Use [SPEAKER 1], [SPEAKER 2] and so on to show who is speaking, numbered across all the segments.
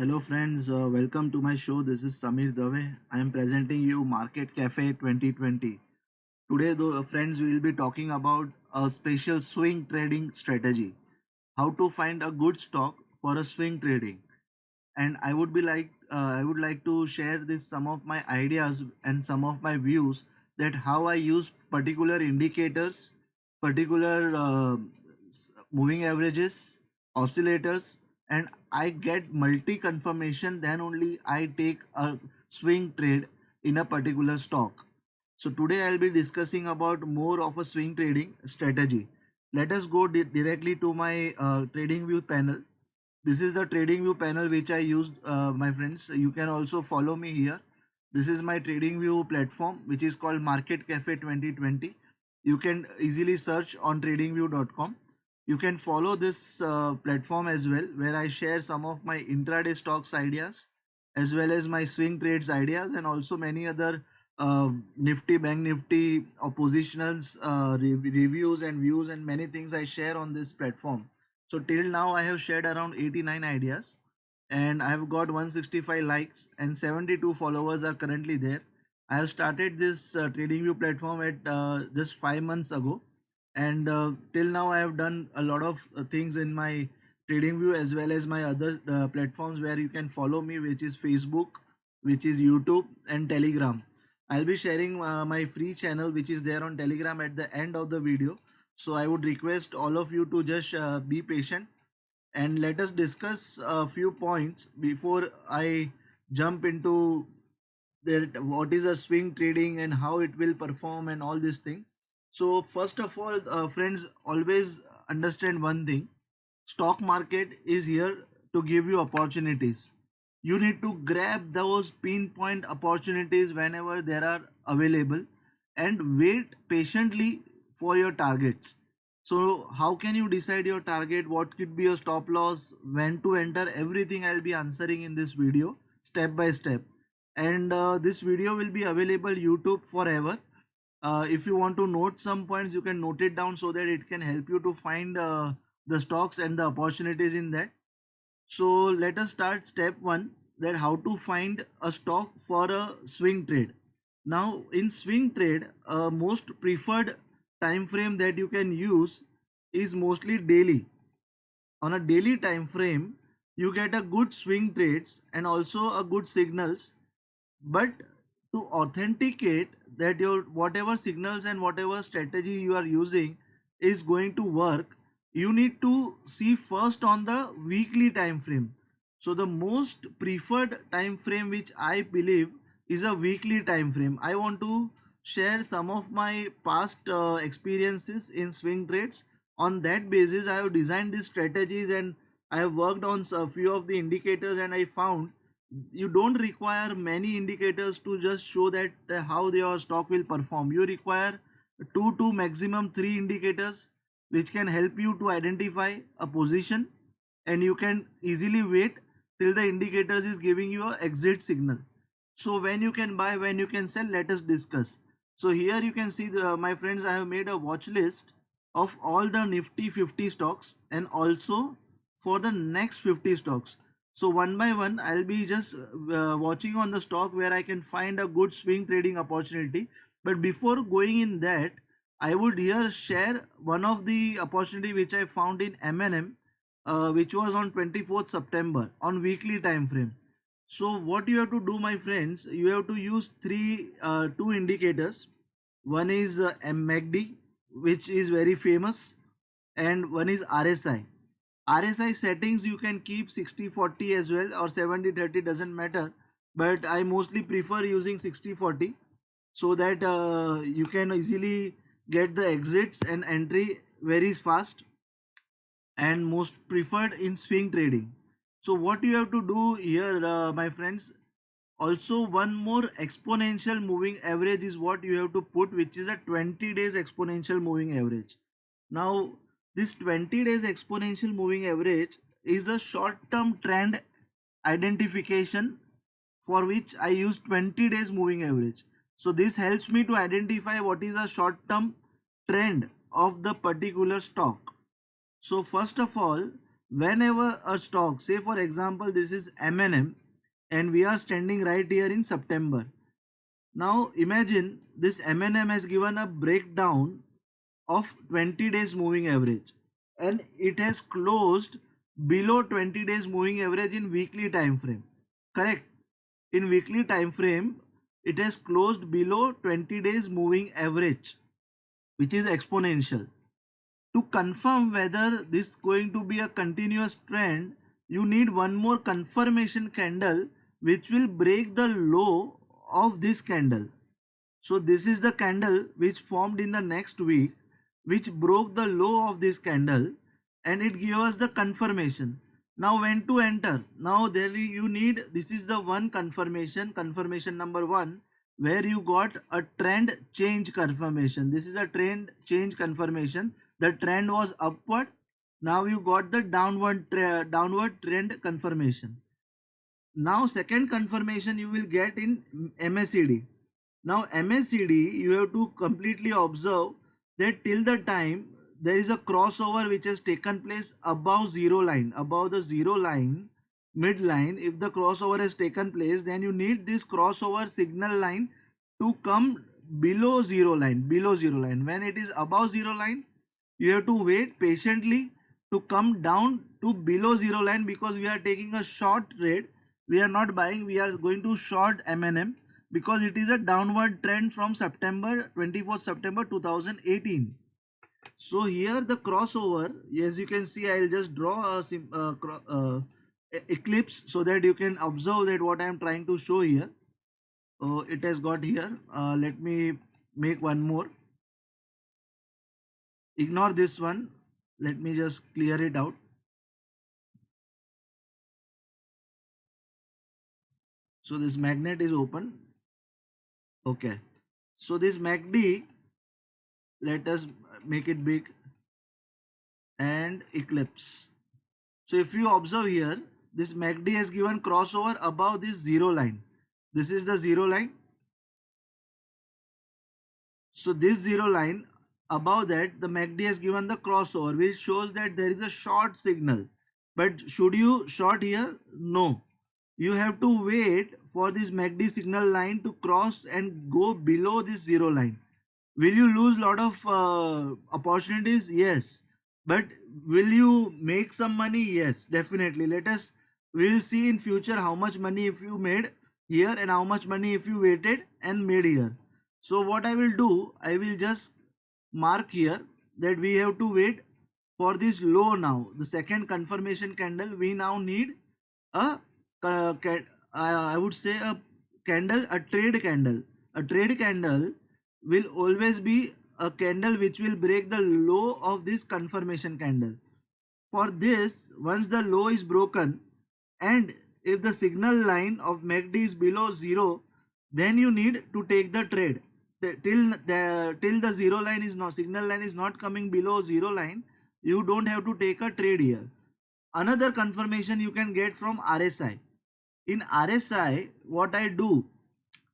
[SPEAKER 1] Hello friends, welcome to my show. This is Samir Dave. I am presenting you Market Cafe 2020. Today, though, friends, we will be talking about a special swing trading strategy. How to find a good stock for a swing trading. And I would like to share this some of my ideas and some of my views that how I use particular indicators, particular moving averages, oscillators, and I get multi confirmation. Then only I take a swing trade in a particular stock. So today I'll be discussing about more of a swing trading strategy. Let us go directly to my trading view panel. This is the trading view panel which I used, my friends. You can also follow me here. This is my trading view platform which is called Market Cafe 2020. You can easily search on tradingview.com. You can follow this platform as well, where I share some of my intraday stocks ideas as well as my swing trades ideas, and also many other nifty, bank nifty, positionals, reviews and views, and many things I share on this platform. So till now I have shared around 89 ideas, and I have got 165 likes and 72 followers are currently there. I have started this TradingView platform at just 5 months ago, and till now I have done a lot of things in my TradingView as well as my other platforms where you can follow me, which is Facebook, which is YouTube, and Telegram. I'll be sharing my free channel which is there on Telegram at the end of the video. So I would request all of you to just be patient and let us discuss a few points before I jump into what is a swing trading and how it will perform and all this thing. So first of all, friends, always understand one thing: stock market is here to give you opportunities. You need to grab those pinpoint opportunities whenever they are available and wait patiently for your targets. So how can you decide your target, what could be your stop loss, when to enter, everything I'll be answering in this video step by step. And this video will be available YouTube forever. If you want to note some points, you can note it down so that it can help you to find the stocks and the opportunities in that. So let us start step one, that how to find a stock for a swing trade. Now in swing trade, most preferred time frame that you can use is mostly daily. On a daily time frame, you get a good swing trades and also a good signals, but to authenticate that your whatever signals and whatever strategy you are using is going to work, you need to see first on the weekly time frame. So the most preferred time frame which I believe is a weekly time frame. I want to share some of my past experiences in swing trades. On that basis I have designed these strategies, and I have worked on a few of the indicators, and I found you don't require many indicators to just show that how your stock will perform. You require two to maximum three indicators which can help you to identify a position, and you can easily wait till the indicators is giving you a exit signal. So when you can buy, when you can sell, let us discuss. So here you can see, my friends, I have made a watch list of all the nifty 50 stocks and also for the next 50 stocks. So one by one, I'll be just watching on the stock where I can find a good swing trading opportunity. But before going in that, I would here share one of the opportunity which I found in M&M, which was on 24th September on weekly time frame. So what you have to do, my friends, you have to use two indicators. One is MACD, which is very famous, and one is RSI. RSI settings you can keep 60-40 as well, or 70-30, doesn't matter. But I mostly prefer using 60-40 so that you can easily get the exits and entry very fast, and most preferred in swing trading. So what you have to do here, my friends, also one more exponential moving average is what you have to put, which is a 20 days exponential moving average. Now this 20 days exponential moving average is a short term trend identification, for which I use 20 days moving average. So this helps me to identify what is a short term trend of the particular stock. So first of all, whenever a stock, say for example this is M&M, and we are standing right here in September. Now imagine this M&M has given a breakdown of 20 days moving average, and it has closed below 20 days moving average in weekly time frame. Correct? In weekly time frame, it has closed below 20 days moving average, which is exponential. To confirm whether this is going to be a continuous trend, you need one more confirmation candle which will break the low of this candle. So this is the candle which formed in the next week, which broke the low of this candle, and it gives us the confirmation. Now when to enter? Now there you need, this is the one confirmation number one, where you got a trend change confirmation. This is a trend change confirmation. The trend was upward. Now you got the downward trend confirmation. Now second confirmation you will get in MACD. Now MACD, you have to completely observe that till the time there is a crossover which has taken place above zero line, above the zero line, midline. If the crossover has taken place, then you need this crossover signal line to come below zero line, below zero line. When it is above zero line, you have to wait patiently to come down to below zero line, because we are taking a short trade. We are not buying, we are going to short M&M because it is a downward trend from September 24th September 2018. So here the crossover, as you can see, I'll just draw a eclipse so that you can observe that what I am trying to show here. It has got here. Let me make one more. Ignore this one. Let me just clear it out. So this magnet is open. Okay. So this MACD, let us make it big, and eclipse. So if you observe here, this MACD has given crossover above this zero line. This is the zero line. So this zero line, above that the MACD has given the crossover, which shows that there is a short signal. But should you short here? No. You have to wait for this MACD signal line to cross and go below this zero line. Will you lose lot of opportunities? Yes. But will you make some money? Yes, definitely. We will see in future how much money if you made here and how much money if you waited and made here. So what I will do, I will just mark here that we have to wait for this low now. The second confirmation candle, we now need a, I would say a candle, a trade candle. A trade candle will always be a candle which will break the low of this confirmation candle. For this, once the low is broken, and if the signal line of MACD is below zero, then you need to take the trade. Till the zero line is not, signal line is not coming below zero line, you don't have to take a trade here. Another confirmation you can get from RSI. In RSI, what I do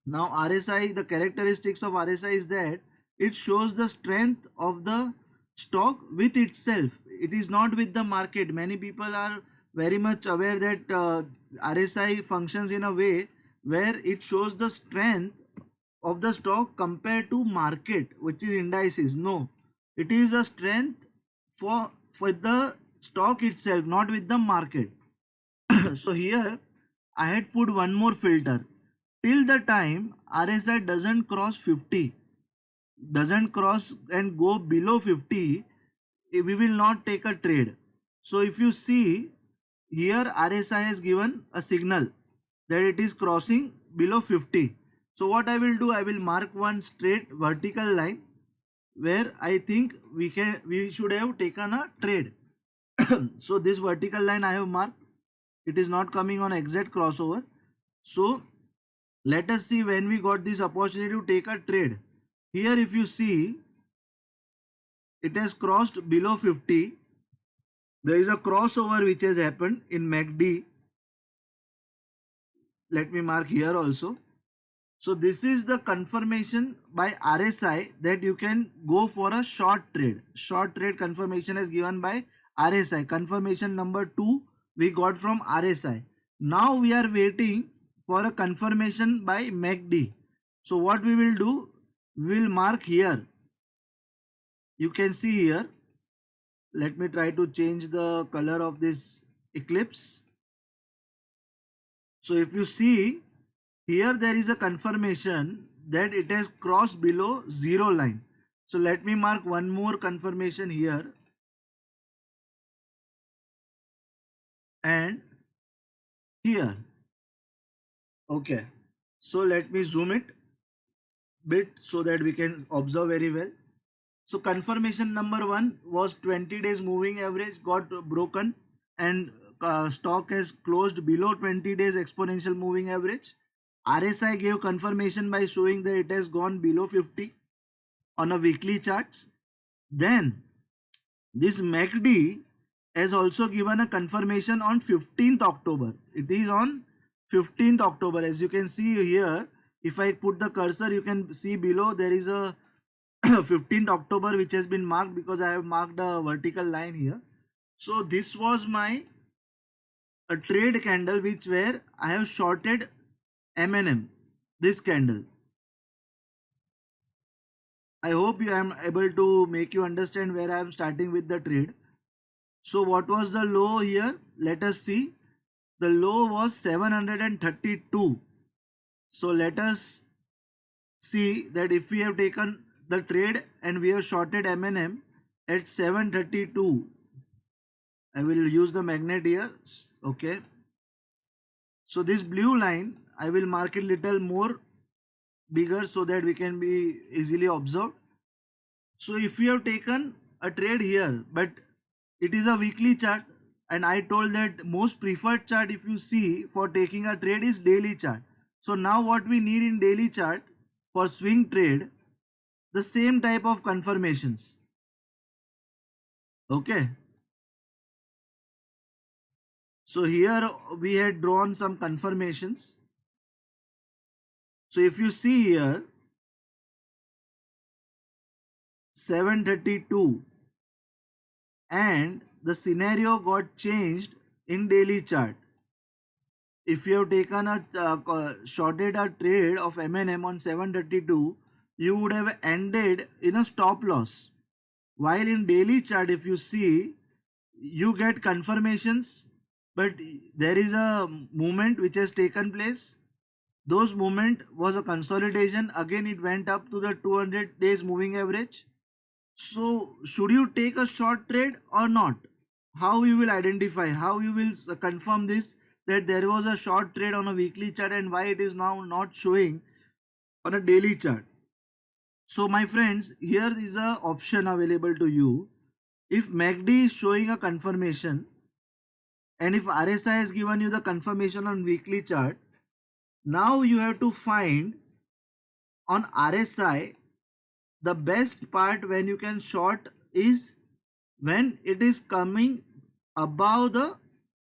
[SPEAKER 1] now, RSI, the characteristics of RSI is that it shows the strength of the stock with itself. It is not with the market. Many people are very much aware that RSI functions in a way where it shows the strength of the stock compared to market, which is indices. No, it is a strength for the stock itself, not with the market. So here I had put one more filter. Till the time RSI doesn't cross 50, doesn't cross and go below 50, we will not take a trade. So if you see here, RSI has given a signal that it is crossing below 50. So what I will do, I will mark one straight vertical line where I think we should have taken a trade. So this vertical line I have marked, it is not coming on exact crossover. So let us see when we got this opportunity to take a trade. Here if you see, it has crossed below 50. There is a crossover which has happened in MACD. Let me mark here also. So this is the confirmation by RSI that you can go for a short trade. Short trade confirmation is given by RSI. Confirmation number 2 we got from RSI. Now we are waiting for a confirmation by MACD. So what we will do, we will mark here. You can see here. Let me try to change the color of this eclipse. So if you see here, there is a confirmation that it has crossed below zero line. So let me mark one more confirmation here and here. Okay. So let me zoom it bit so that we can observe very well. So confirmation number 1 was 20 days moving average got broken and stock has closed below 20 days exponential moving average. RSI gave confirmation by showing that it has gone below 50 on a weekly charts. Then this MACD has also given a confirmation on 15th October. It is on 15th October. As you can see here, if I put the cursor, you can see below there is a 15th October which has been marked because I have marked a vertical line here. So this was my a trade candle which where I have shorted M&M, this candle. I hope I am able to make you understand where I am starting with the trade. So what was the low here? Let us see. The low was 732. So let us see that if we have taken the trade and we have shorted M&M at 732. I will use the magnet here. Okay. So this blue line, I will mark it little more bigger so that we can be easily observed. So if you have taken a trade here, but it is a weekly chart, and I told that most preferred chart if you see for taking a trade is daily chart. So now what we need in daily chart for swing trade, the same type of confirmations. Okay. So here we had drawn some confirmations. So if you see here, 732 and the scenario got changed in daily chart. If you have taken a shorted a trade of M&M on 732, you would have ended in a stop loss. While in daily chart, if you see, you get confirmations, but there is a movement which has taken place. Those movement was a consolidation. Again, it went up to the 200 days moving average. So should you take a short trade or not? How you will identify, how you will confirm this that there was a short trade on a weekly chart and why it is now not showing on a daily chart? So my friends, here is a option available to you. If MACD is showing a confirmation and if RSI has given you the confirmation on weekly chart, now you have to find on RSI the best part when you can short is when it is coming above the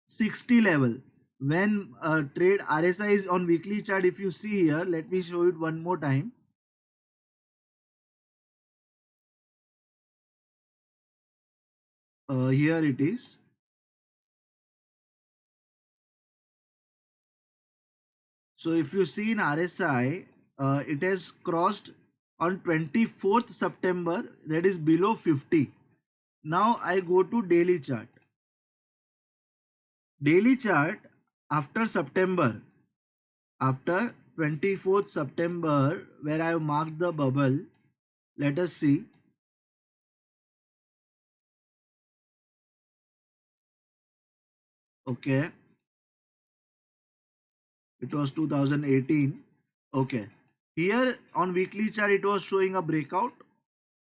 [SPEAKER 1] 60 level. When trade RSI is on weekly chart, if you see here, let me show it one more time. Here it is. So if you see in RSI, it has crossed on 24th September, that is below 50. Now I go to daily chart. Daily chart after September, after 24th September, where I have marked the bubble, let us see. Okay, it was 2018. Okay, here on weekly chart it was showing a breakout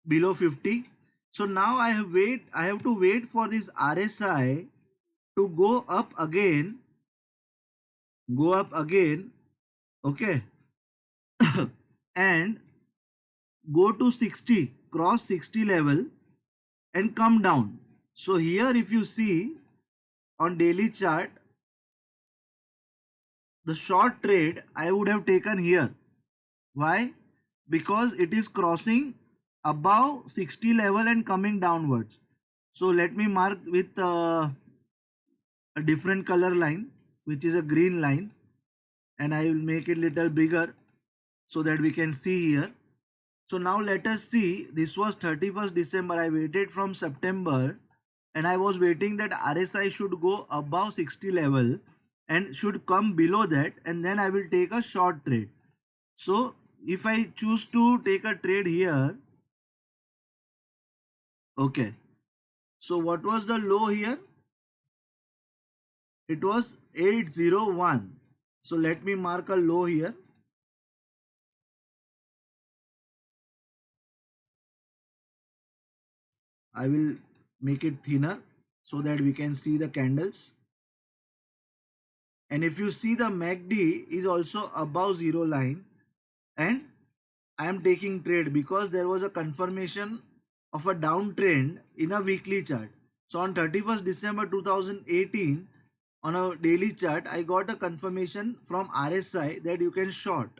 [SPEAKER 1] below 50. So now I have to wait for this RSI to go up again, okay, and go to 60, cross 60 level and come down. So here if you see on daily chart, the short trade I would have taken here. Why? Because it is crossing above 60 level and coming downwards. So let me mark with a different color line, which is a green line, and I will make it little bigger so that we can see here. So now let us see, this was 31st December. I waited from September and I was waiting that RSI should go above 60 level and should come below that, and then I will take a short trade. So if I choose to take a trade here, okay. So what was the low here? It was 801. So let me mark a low here. I will make it thinner so that we can see the candles. And if you see, the MACD is also above zero line, and I am taking trade because there was a confirmation of a downtrend in a weekly chart. So on 31st December 2018, on a daily chart, I got a confirmation from RSI that you can short.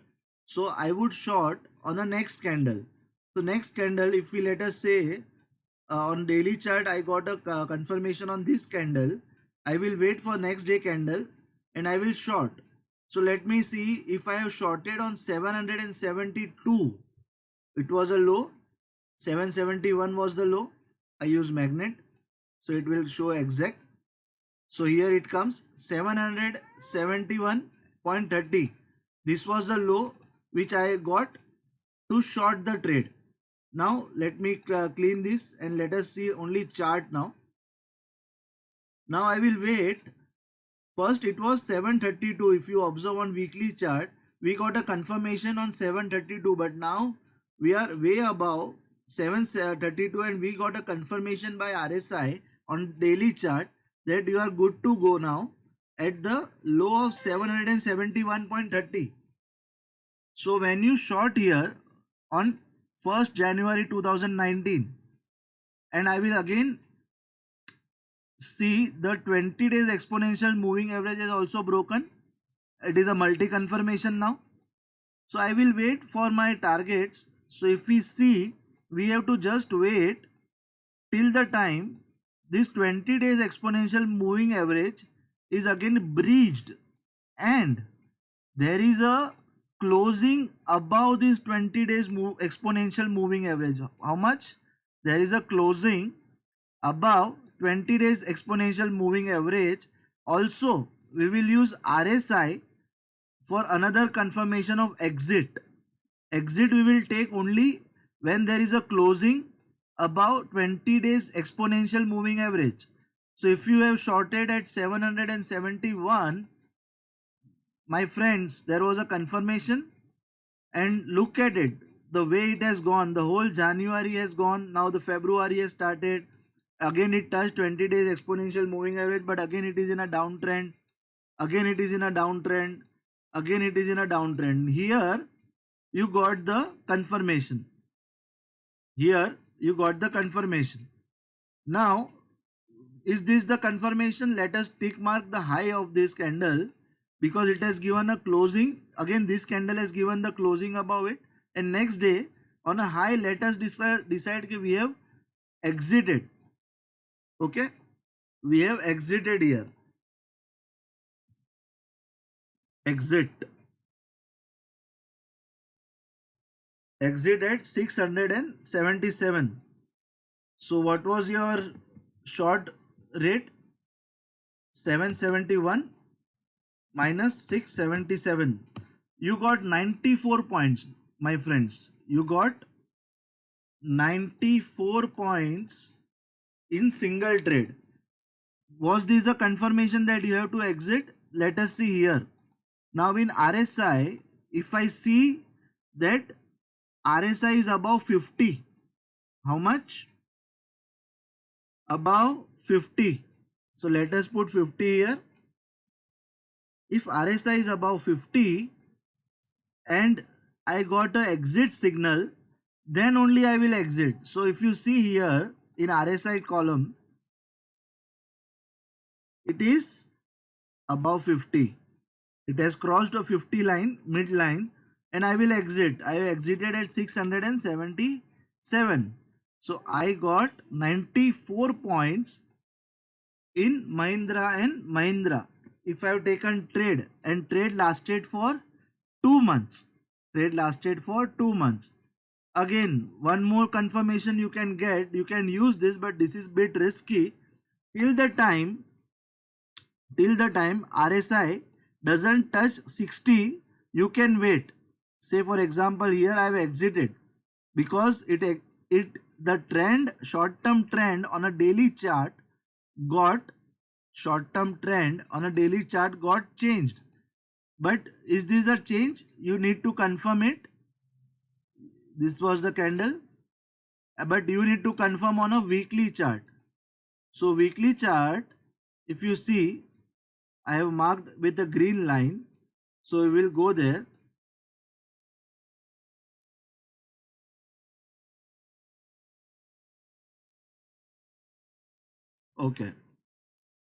[SPEAKER 1] So I would short on the next candle. So next candle, if we let us say on daily chart, I got a confirmation on this candle. I will wait for next day candle and I will short. So let me see if I have shorted on 772. It was a low. 771 was the low. I use magnet. So it will show exact. So here it comes 771.30. This was the low which I got to short the trade. Now let me clean this and let us see only chart now. Now I will wait. First it was 732. If you observe on weekly chart, we got a confirmation on 732, but now we are way above 732 and we got a confirmation by RSI on daily chart that you are good to go now at the low of 771.30. So when you short here on 1st January 2019, and I will again see the 20 days exponential moving average is also broken. It is a multi confirmation now. So I will wait for my targets. So if we see, we have to just wait till the time this 20 days exponential moving average is again breached and there is a closing above this 20 days exponential moving average. How much? There is a closing above 20 days exponential moving average. Also we will use RSI for another confirmation of exit. Exit we will take only when there is a closing above 20 days exponential moving average. So if you have shorted at 771, my friends, there was a confirmation, and look at it, the way it has gone. The whole January has gone. Now the February has started. Again it touched 20 days exponential moving average, but again it is in a downtrend. Again it is in a downtrend. Again it is in a downtrend. Here you got the confirmation. Here you got the confirmation. Now, is this the confirmation? Let us tick mark the high of this candle because it has given a closing. Again, this candle has given the closing above it. And next day on a high, let us decide that we have exited. Okay, we have exited here. Exit. Exit at 677. So what was your short rate? 771 minus 677. You got 94 points, my friends. You got 94 points in single trade. Was this a confirmation that you have to exit? Let us see here. Now in RSI, if I see that RSI is above 50, how much? Above 50. So let us put 50 here. If RSI is above 50 and I got a exit signal, then only I will exit. So if you see here in RSI column, it is above 50. It has crossed a 50 line, mid line, and I will exit. I exited at 677. So I got 94 points in Mahindra and Mahindra. If I have taken trade, and trade lasted for 2 months. Trade lasted for 2 months. Again, one more confirmation you can get. You can use this, but this is bit risky. Till the time RSI doesn't touch 60, you can wait. Say for example, here I have exited because it the trend, short term trend on a daily chart got changed. But is this a change? You need to confirm it. This was the candle, but you need to confirm on a weekly chart. So weekly chart, if you see, I have marked with a green line. So we will go there. Okay.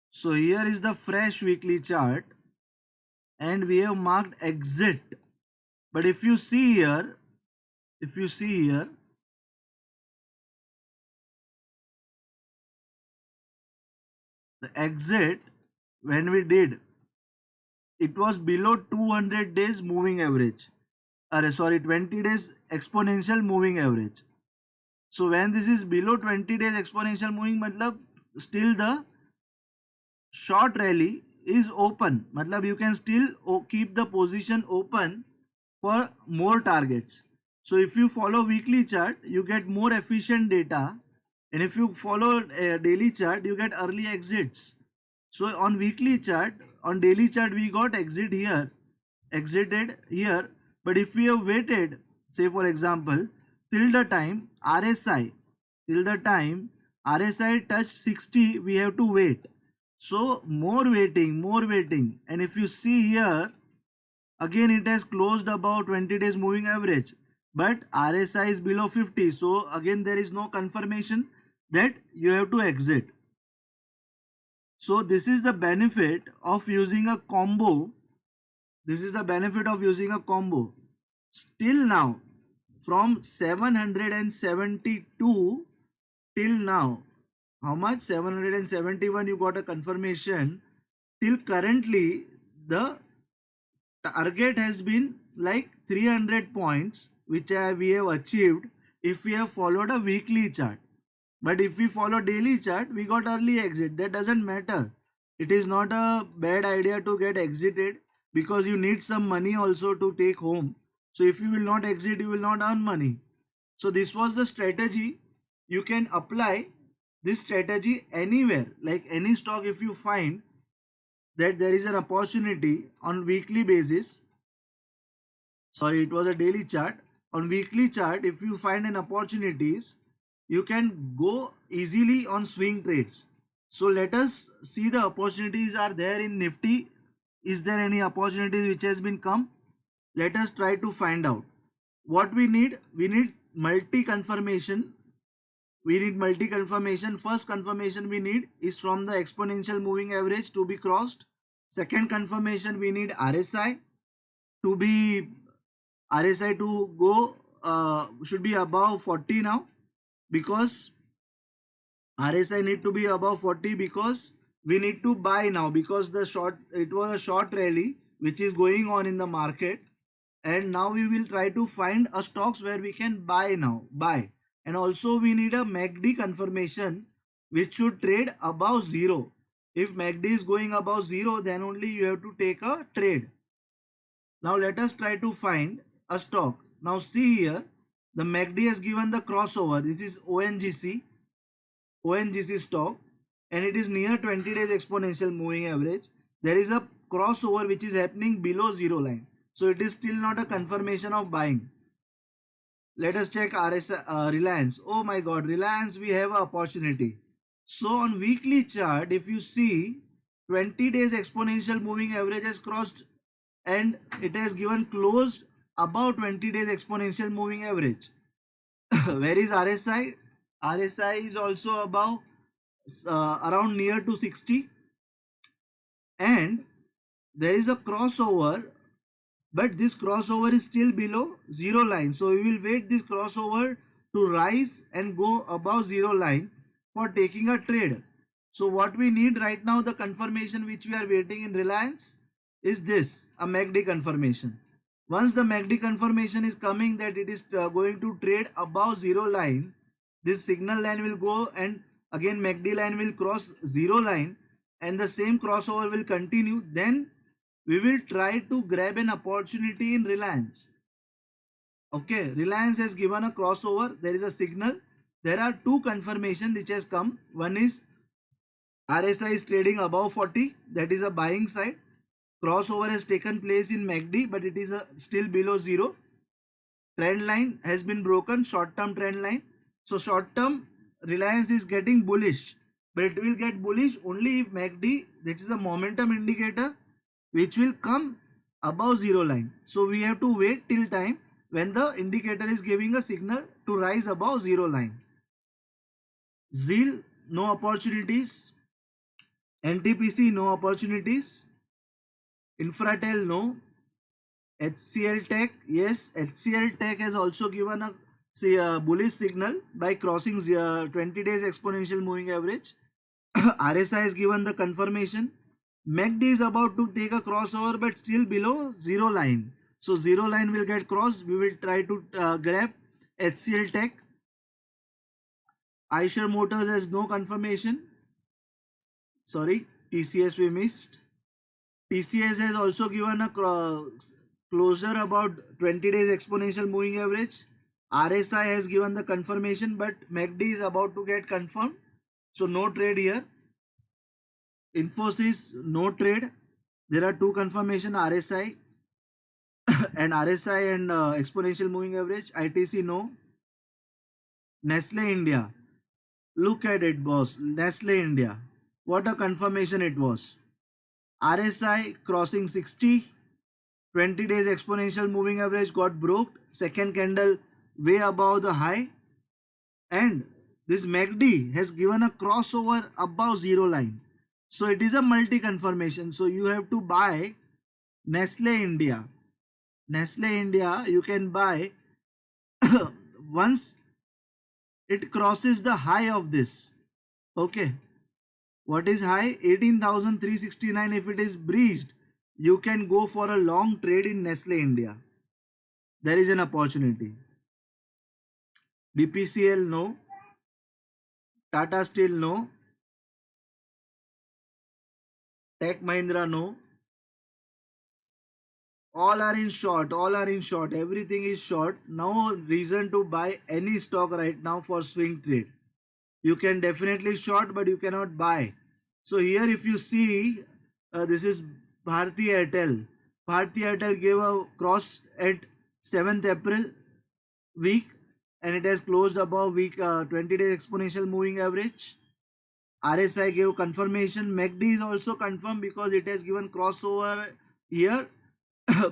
[SPEAKER 1] So here is the fresh weekly chart and we have marked exit. But if you see here, the exit when we did, it was below 200 days moving average. Sorry, 20 days exponential moving average. So when this is below 20 days exponential moving, matlab still the short rally is open. Matlab you can still keep the position open for more targets. So if you follow weekly chart, you get more efficient data, and if you follow a daily chart, you get early exits. So on weekly chart, on daily chart, we got exited here. But if we have waited, say for example, till the time RSI touch 60, we have to wait. So more waiting. And if you see here, again it has closed above 20 days moving average, but RSI is below 50. So again there is no confirmation that you have to exit. So this is the benefit of using a combo. Still now, from 772 till now, how much? 771 you got a confirmation. Till currently, the target has been like 300 points, which we have achieved if we have followed a weekly chart. But if we follow daily chart, we got early exit. That doesn't matter. It is not a bad idea to get exited because you need some money also to take home. So if you will not exit, you will not earn money. So this was the strategy. You can apply this strategy anywhere, like any stock. If you find that there is an opportunity on weekly basis, sorry, it was a daily chart. On weekly chart, if you find an opportunities, you can go easily on swing trades. So let us see the opportunities are there in Nifty. Is there any opportunities which has been come? Let us try to find out. What we need multi confirmation. First confirmation we need is from the exponential moving average to be crossed. Second confirmation, we need RSI to be to go, should be above 40 now, because RSI need to be above 40 because we need to buy now, because it was a short rally which is going on in the market, and now we will try to find a stocks where we can buy now. And also we need a MACD confirmation which should trade above 0. If MACD is going above 0, then only you have to take a trade. Now let us try to find a stock. Now see here, the MACD has given the crossover. This is ONGC stock, and it is near 20 days exponential moving average. There is a crossover which is happening below 0 line. So it is still not a confirmation of buying. Let us check Reliance. Oh my god, Reliance, we have an opportunity. So on weekly chart, if you see, 20 days exponential moving average has crossed and it has given closed above 20 days exponential moving average. Where is RSI? RSI is also above, around near to 60, and there is a crossover, but this crossover is still below 0 line. So we will wait this crossover to rise and go above zero line for taking a trade. So what we need right now, the confirmation which we are waiting in Reliance is this, a MACD confirmation. Once the MACD confirmation is coming that it is going to trade above zero line, this signal line will go and again MACD line will cross zero line and the same crossover will continue. Then we will try to grab an opportunity in Reliance. Okay, Reliance has given a crossover. There is a signal. There are two confirmation which has come. One is RSI is trading above 40. That is a buying side. Crossover has taken place in MACD, but it is still below zero. Trend line has been broken. Short term trend line. So short term Reliance is getting bullish, but it will get bullish only if MACD, which is a momentum indicator, which will come above zero line. So we have to wait till time when the indicator is giving a signal to rise above zero line. ZEAL, no opportunities. NTPC, no opportunities. Infratel, no. HCL Tech, yes, HCL Tech has also given a bullish signal by crossing 20 days exponential moving average. RSI has given the confirmation. MACD is about to take a crossover but still below zero line. So zero line will get crossed. We will try to grab HCL Tech. Eicher Motors has no confirmation. Sorry, TCS we missed. TCS has also given a closure about 20 days exponential moving average. RSI has given the confirmation, but MACD is about to get confirmed. So no trade here. Infosys, no trade. There are two confirmation, RSI and RSI and exponential moving average. ITC, no. Nestle India. Look at it, boss. Nestle India. What a confirmation it was. RSI crossing 60. 20 days exponential moving average got broke. Second candle way above the high. And this MACD has given a crossover above zero line. So it is a multi-confirmation. So you have to buy Nestle India. Nestle India you can buy once it crosses the high of this. Okay. What is high? 18,369. If it is breached, you can go for a long trade in Nestle India. There is an opportunity. BPCL, no. Tata Steel, no. Tech Mahindra, no. All are in short. All are in short. Everything is short. No reason to buy any stock right now for swing trade. You can definitely short, but you cannot buy. So here if you see, this is Bharti Airtel. Bharti Airtel gave a cross at 7th April week and it has closed above week 20 days exponential moving average. RSI gave confirmation. MACD is also confirmed because it has given crossover here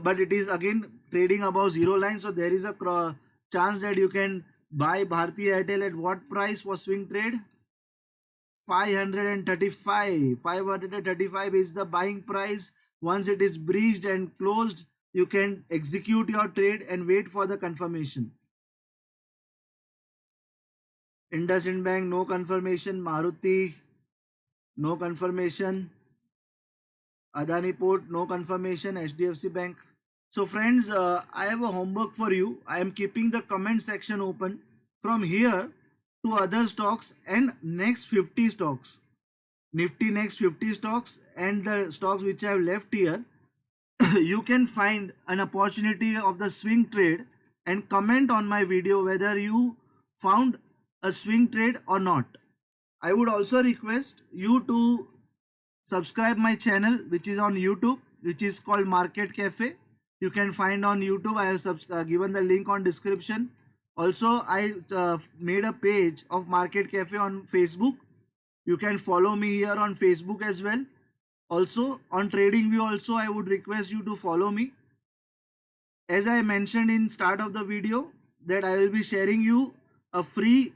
[SPEAKER 1] but it is again trading above zero line. So there is a chance that you can buy Bharti Airtel at what price for swing trade? 535. 535 is the buying price. Once it is breached and closed, you can execute your trade and wait for the confirmation. IndusInd Bank, no confirmation. Maruti, no confirmation. Adani Port, no confirmation. HDFC Bank. So friends, I have a homework for you. I am keeping the comment section open from here to other stocks and next 50 stocks. Nifty next 50 stocks and the stocks which I have left here. You can find an opportunity of the swing trade and comment on my video whether you found a swing trade or not. I would also request you to subscribe my channel which is on YouTube, which is called Market Cafe. You can find on YouTube. I have given the link on description. Also, I made a page of Market Cafe on Facebook. You can follow me here on Facebook as well. Also on TradingView also I would request you to follow me. As I mentioned in start of the video that I will be sharing you a free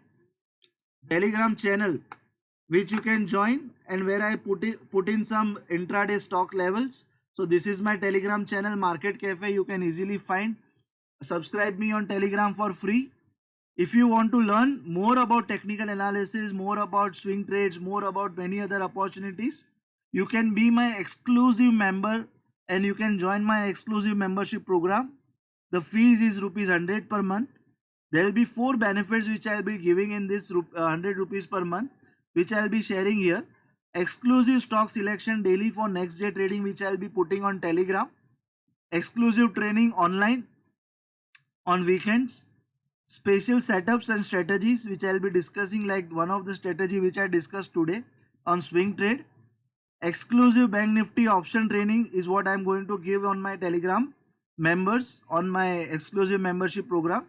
[SPEAKER 1] Telegram channel which you can join and where I put in some intraday stock levels. So this is my Telegram channel Market Cafe. You can easily find. Subscribe me on Telegram for free. If you want to learn more about technical analysis, more about swing trades, more about many other opportunities, you can be my exclusive member and you can join my exclusive membership program. The fees is rupees 100 per month. There will be 4 benefits which I'll be giving in this 100 rupees per month, which I'll be sharing here. Exclusive stock selection daily for next day trading, which I'll be putting on Telegram. Exclusive training online on weekends. Special setups and strategies which I'll be discussing, like one of the strategy which I discussed today on swing trade. Exclusive Bank Nifty option training is what I'm going to give on my Telegram members on my exclusive membership program.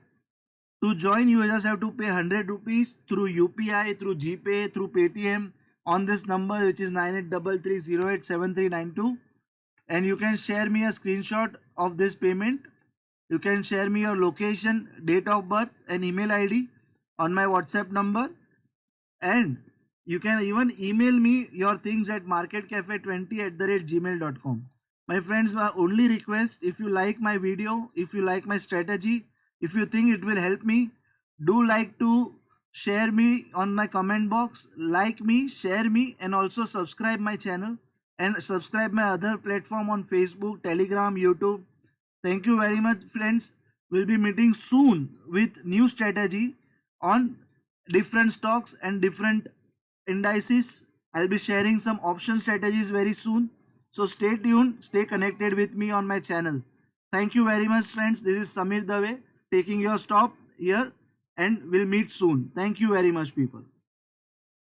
[SPEAKER 1] To join, you just have to pay 100 rupees through UPI, through GPay, through Paytm on this number, which is 9833087392, and you can share me a screenshot of this payment. You can share me your location, date of birth and email ID on my WhatsApp number, and you can even email me your things at marketcafe20@gmail.com. My friends, my only request, if you like my video, if you like my strategy, if you think it will help me, do like to share me on my comment box, like me, share me, and also subscribe my channel and subscribe my other platform on Facebook, Telegram, YouTube. Thank you very much, friends. We'll be meeting soon with new strategy on different stocks and different indices. I'll be sharing some option strategies very soon. So stay tuned, stay connected with me on my channel. Thank you very much, friends. This is Samir Dave taking your stop here, and we'll meet soon. Thank you very much, people.